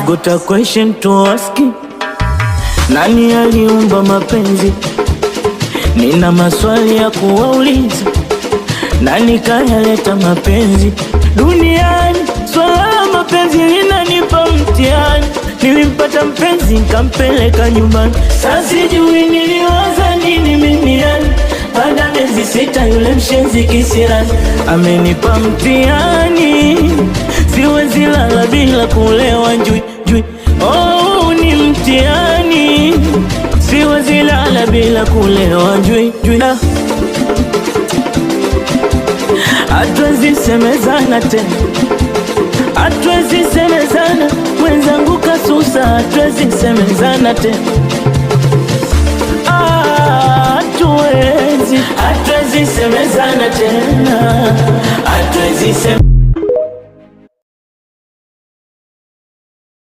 got a question to ask. Nani aliumba mapenzi? Nina maswali ya kuwauliza. Nani kayaleta mapenzi duniani? Swala la mapenzi linanipa mtihani. Nilimpata mpenzi nikampeleka nyumbani. Sasa sijui niliwaza nini mimi yani. Baada ya miezi 6 yule mshenzi kisirani amenipa mtihani. Siwezi lala bila kulewa njui njui. Oh, ni mtihani. Siwezi lala bila kulewa njui njui. Hatuwezi semezana tena, hatuwezi semezana. Mwenzangu kasusa, hatuwezi semezana tena. Hatuwezi semezana tena, hatuwezi semezana.